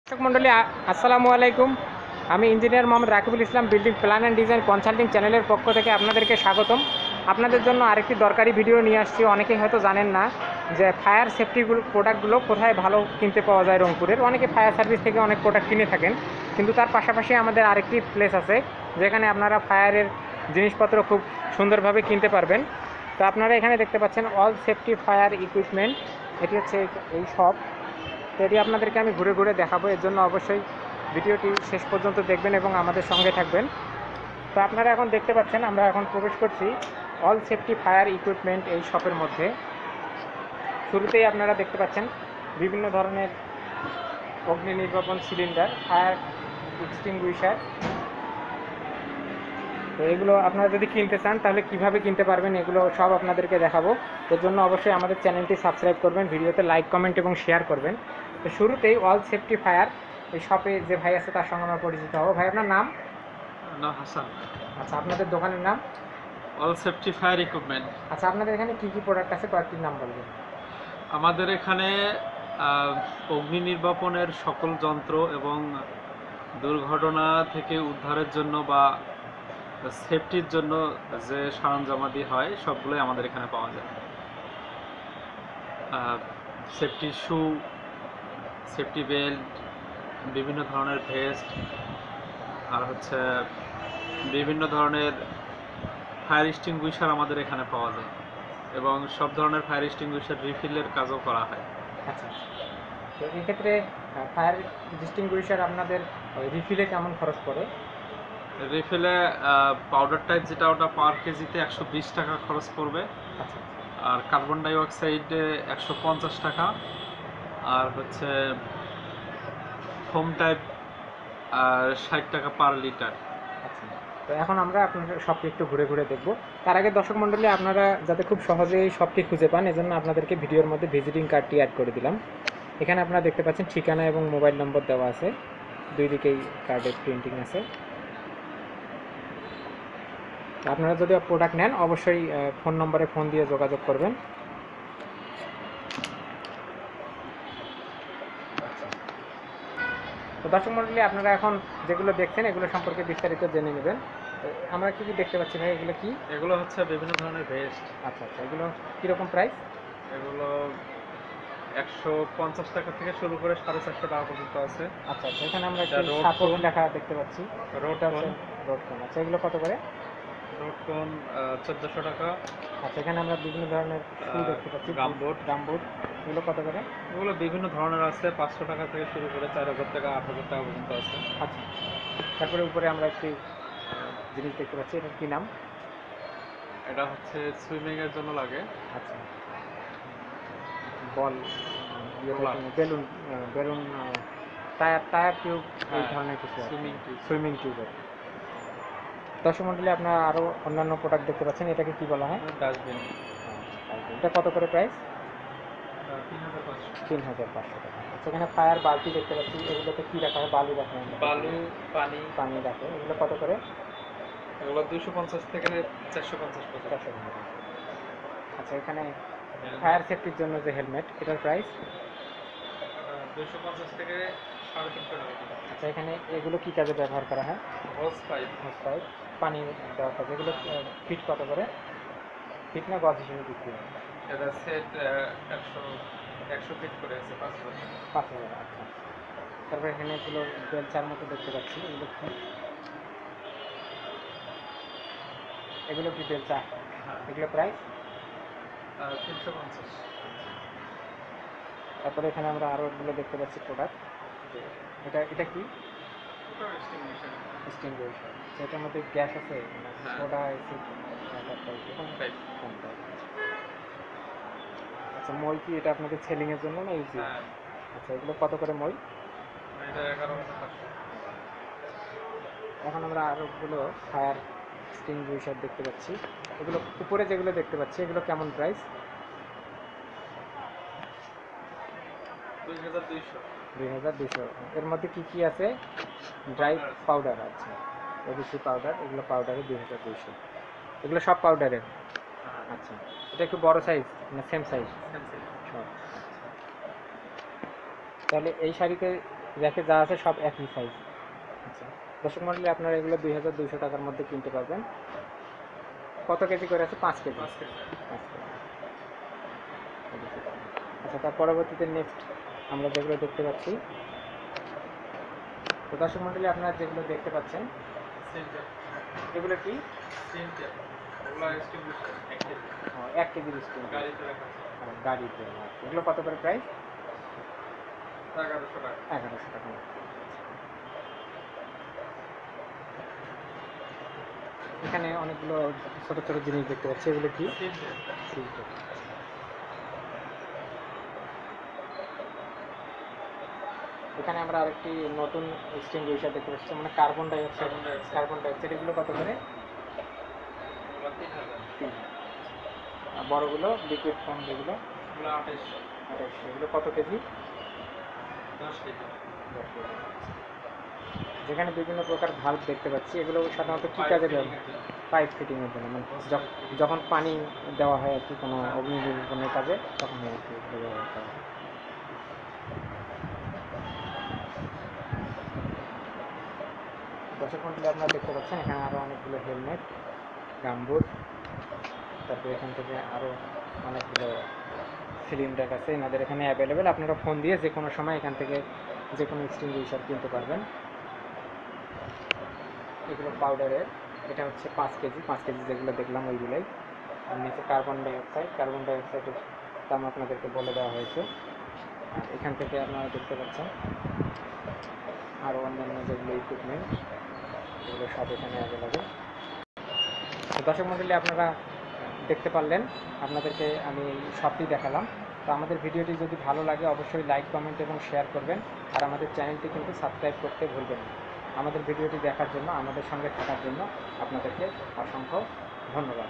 দর্শক মণ্ডলী আসসালামু আলাইকুম। আমি engineer Mohammad Rakibul Islam building plan and design consulting চ্যানেলের পক্ষ থেকে আপনাদেরকে স্বাগতম। আপনাদের জন্য আরেকটি দরকারি ভিডিও নিয়ে আসছি। অনেকেই হয়তো জানেন না যে ফায়ার সেফটিগুলো প্রোডাক্টগুলো কোথায় ভালো কিনতে পাওয়া যায় রংপুরের। অনেকে ফায়ার সার্ভিস থেকে অনেক প্রোডাক্ট কিনে থাকেন, কিন্তু তার পাশাপাশি আমাদের আরেকটি প্লেস আছে যেখানে আপনারা ফায়ারের জিনিসপত্র খুব সুন্দরভাবে কিনতে পারবেন। তো আপনারা এখানে দেখতে পাচ্ছেন অল সেফটি ফায়ার ইকুইপমেন্ট, এটি হচ্ছে এই শপ। তো এটি আপনাদেরকে আমি ঘুরে ঘুরে দেখাবো, এর জন্য অবশ্যই ভিডিওটি শেষ পর্যন্ত দেখবেন এবং আমাদের সঙ্গে থাকবেন। তো আপনারা এখন দেখতে পাচ্ছেন আমরা এখন প্রবেশ করছি অল সেফটি ফায়ার ইকুইপমেন্ট এই শপের মধ্যে। শুরুতেই আপনারা দেখতে পাচ্ছেন বিভিন্ন ধরনের অগ্নি নির্বাপন সিলিন্ডার, ফায়ার এক্সটিংগুইশার। তো এগুলো আপনারা যদি কিনতে চান তাহলে কিভাবে কিনতে পারবেন এগুলো সব আপনাদেরকে দেখাবো। এর জন্য অবশ্যই আমাদের চ্যানেলটি সাবস্ক্রাইব করবেন, ভিডিওতে লাইক কমেন্ট এবং শেয়ার করবেন। তো শুরুতেই অল সেফটি ফায়ার এই শপে যে ভাই আছে তার সঙ্গে আমরা পরিচিত হবো। ভাই, আপনার নাম? না, হাসান। আচ্ছা, আপনাদের দোকানের নাম? All safety fire equipment. আচ্ছা, আপনাদের এখানে কী কী প্রোডাক্ট আছে কয়েকটির নাম বলবেন? আমাদের এখানে অগ্নি নির্বাপনের সকল যন্ত্র এবং দুর্ঘটনা থেকে উদ্ধারের জন্য বা সেফটির জন্য যে সরঞ্জামাদি হয় সবগুলোই আমাদের এখানে পাওয়া যায়। সেফটি শু, সেফটি বেল্ট, বিভিন্ন ধরনের ভেস্ট, আর হচ্ছে বিভিন্ন ধরনের ফায়ার এক্সটিংগুইশার আমাদের এখানে পাওয়া যায় এবং সব ধরনের ফায়ার এক্সটিংগুইশার রিফিলের কাজও করা হয়। আচ্ছা, তো এক্ষেত্রে ফায়ার এক্সটিংগুইশার আপনাদের রিফিলে কেমন খরচ পড়ে? রিফিলে পাউডার টাইপ যেটা, ওটা পার কেজিতে 120 টাকা খরচ পড়বে। আচ্ছা, আর কার্বন ডাইঅক্সাইডে 150 টাকা। আর হচ্ছে ফোম টাইপ 60 টাকা পার লিটার। আচ্ছা। তো এখন আমরা আপনাদের শপটি একটু ঘুরে ঘুরে দেখবো। তার আগে দর্শক মণ্ডলী, আপনারা যাতে খুব সহজে এই শপটি খুঁজে পান এজন্য আপনাদেরকে ভিডিওর মধ্যে ভিজিটিং কার্ডটি অ্যাড করে দিলাম। এখানে আপনারা দেখতে পাচ্ছেন ঠিকানা এবং মোবাইল নম্বর দেওয়া আছে, দুই দিকেই কার্ডের প্রিন্টিং আছে। আপনারা যদি প্রোডাক্ট নেন অবশ্যই ফোন নম্বরে ফোন দিয়ে যোগাযোগ করবেন। তো দর্শক মণ্ডলী, আপনারা এখন যেগুলো দেখছেন এগুলো সম্পর্কে বিস্তারিত জেনে নেবেন। আমরা কি কি দেখতে পাচ্ছি ভাই, এগুলো কি? এগুলো হচ্ছে বিভিন্ন ধরনের ভেস্ট। আচ্ছা আচ্ছা, এগুলো কীরকম প্রাইস? এগুলো 150 টাকা থেকে শুরু করে 450 টাকা পর্যন্ত আছে। আচ্ছা আচ্ছা, এখানে আমরা একটু সাপোর্ট লেখা দেখতে পাচ্ছি, রোডকন। রোডকন। আচ্ছা, এগুলো কত করে? রোডকন 1400 টাকা। আচ্ছা, এখানে আমরা বিভিন্ন ধরনের শু দেখতে পাচ্ছি, গামবুট। গামবুট, এগুলো কত করে? এগুলো বিভিন্ন ধরনের আছে, 500 টাকা থেকে শুরু করে 4000 টাকা 8000 টাকা পর্যন্ত আছে। আচ্ছা, তারপরে উপরে আমরা একটি জিনিস দেখতে পাচ্ছি, এটার কী নাম? এটা হচ্ছে সুইমিং এর জন্য লাগে। আচ্ছা, বল, Roller। Balloon, balloon, tyre, tyre tube, এই হ্যাঁ, ধরনের কিছু আছে। Swimming tube. সুইমিং টিউবের। দর্শক মণ্ডলী, আপনারা আরও অন্যান্য প্রোডাক্ট দেখতে পাচ্ছেন, এটাকে কি বলা হয়? ডাস্টবিন। এটা কত করে প্রাইস? 3500। 3500 টাকা। আচ্ছা, এখানে ফায়ার বালতি দেখতে পাচ্ছি, এগুলোতে কী রাখা হয়? বালু রাখা হয়, বালু, পানি। পানি রাখে। এগুলো কত করে? এগুলো 250 থেকে 450 পর্যন্ত। 400 টাকা। আচ্ছা, এখানে ফায়ার সেফটির জন্য যে হেলমেট, এটার প্রাইস? 250 থেকে 350 টাকা। আচ্ছা, এখানে এগুলো কি কাজে ব্যবহার করা হয়? Hose pipe. হোস পাইপ, পানি দেওয়ার কাজে। এগুলো ফিট কত করে? ফিট না গজ হিসেবে বিক্রি হয়? এটা সেট 100 ফিট করে আছে 5000। 5000। আচ্ছা, তারপরে এখানে এগুলো বেলচার মতো দেখতে পাচ্ছি, এগুলো কি? এগুলো কি বেলচা? হ্যাঁ। এগুলো প্রাইস? 350। তারপরে এখানে আমরা আরও এগুলো দেখতে পাচ্ছি প্রোডাক্ট। এটা এটা কি? এক্সটিংগুইশার। এটার মধ্যে গ্যাস আছে, সোডা, অ্যাসিড, আচ্ছা, মই কি এটা আপনাদের সেলিংয়ের জন্য না ইউজি? আচ্ছা, এগুলো কত করে মই? এটা 11500। এখন আমরা আরোগুলো ফায়ার এক্সটিংগুইশার দেখতে পাচ্ছি। এগুলো উপরে যেগুলো দেখতে পাচ্ছি এগুলো কেমন প্রাইস? 2200। 2200। এর মধ্যে কি কি আছে? ড্রাই পাউডার আছে, ওবিসি পাউডার, এগুলো পাউডারে 2200। এগুলো সব পাউডারের? আচ্ছা, এটা একটু বড় সাইজ না সেম সাইজ? সব। তাহলে এই শাড়িতে র্যাকে যা আছে সব একই সাইজ। আচ্ছা, দর্শক মণ্ডলী আপনারা এগুলো 2200 টাকার মধ্যে কিনতে পারবেন। কত কেজি করে আছে? 5 কেজি। 5 কেজি। 5 কেজি। আচ্ছা, তার পরবর্তীতে নেক্সট আমরা যেগুলো দেখতে পাচ্ছি, তো দর্শক মণ্ডলী আপনারা যেগুলো দেখতে পাচ্ছেন সেন্টার এগুলো কি? সেন্টার ওগুলো এক্সটিংগুইশার 1 কেজি 1 কেজির স্টিল গাড়িতে রাখা আছে গাড়িতে। এগুলো কত করে প্রাইস? 1100 টাকা। 1100 টাকা। এখানে অনেকগুলো ছোট ছোট জিনিস দেখতে পাচ্ছি, এগুলো কি? সেন্টার এখানে আমরা আরেকটি নতুন এক্সটিংগুইশার দেখতে পাচ্ছি, মানে carbon dioxide. Carbon dioxide carbon dioxide এগুলো কত করে? ওগুলো 3000। 3। আর বড়গুলো লিকুইড ফর্ম যেগুলো, ওগুলো 2800। 2800। এগুলো কত কেজি? 10 কেজি। 10 কেজি। যেখানে বিভিন্ন প্রকার ভাল্ব দেখতে পাচ্ছি, এগুলো সাধারণত কী কাজে ব্যবহার? পাইপ ফিটিংয়ের জন্য, মানে যখন পানি দেওয়া হয় আর কি কোনো অগ্নি নির্বাপনের কাজে, তখন আর কি এগুলো ব্যবহার করা হয়। দর্শক মণ্ডলী আপনারা দেখতে পাচ্ছেন এখানে আরও অনেকগুলো হেলমেট, গামবুট, তারপরে এখান থেকে আরও অনেকগুলো সিলিন্ডার আছে এনাদের এখানে অ্যাভেলেবেল। আপনারা ফোন দিয়ে যে কোনো সময় এখান থেকে যে কোনো এক্সটিংগুইশার কিনতে পারবেন। এগুলো পাউডারের, এটা হচ্ছে 5 কেজি। 5 কেজি যেগুলো দেখলাম ওইগুলোই। আর নিচে কার্বন ডাইঅক্সাইডের দাম আপনাদেরকে বলে দেওয়া হয়েছে। আর এখান থেকে আপনারা দেখতে পাচ্ছেন আরও অন্যান্য যেগুলো ইকুইপমেন্ট, এগুলো সব এখানে অ্যাভেলেবেল। তো দর্শক মণ্ডলী আপনারা দেখতে পারলেন, আপনাদেরকে আমি সবটি দেখালাম। তো আমাদের ভিডিওটি যদি ভালো লাগে অবশ্যই লাইক, কমেন্ট এবং শেয়ার করবেন। আর আমাদের চ্যানেলটি কিন্তু সাবস্ক্রাইব করতে ভুলবেন না। আমাদের ভিডিওটি দেখার জন্য, আমাদের সঙ্গে থাকার জন্য আপনাদেরকে অসংখ্য ধন্যবাদ।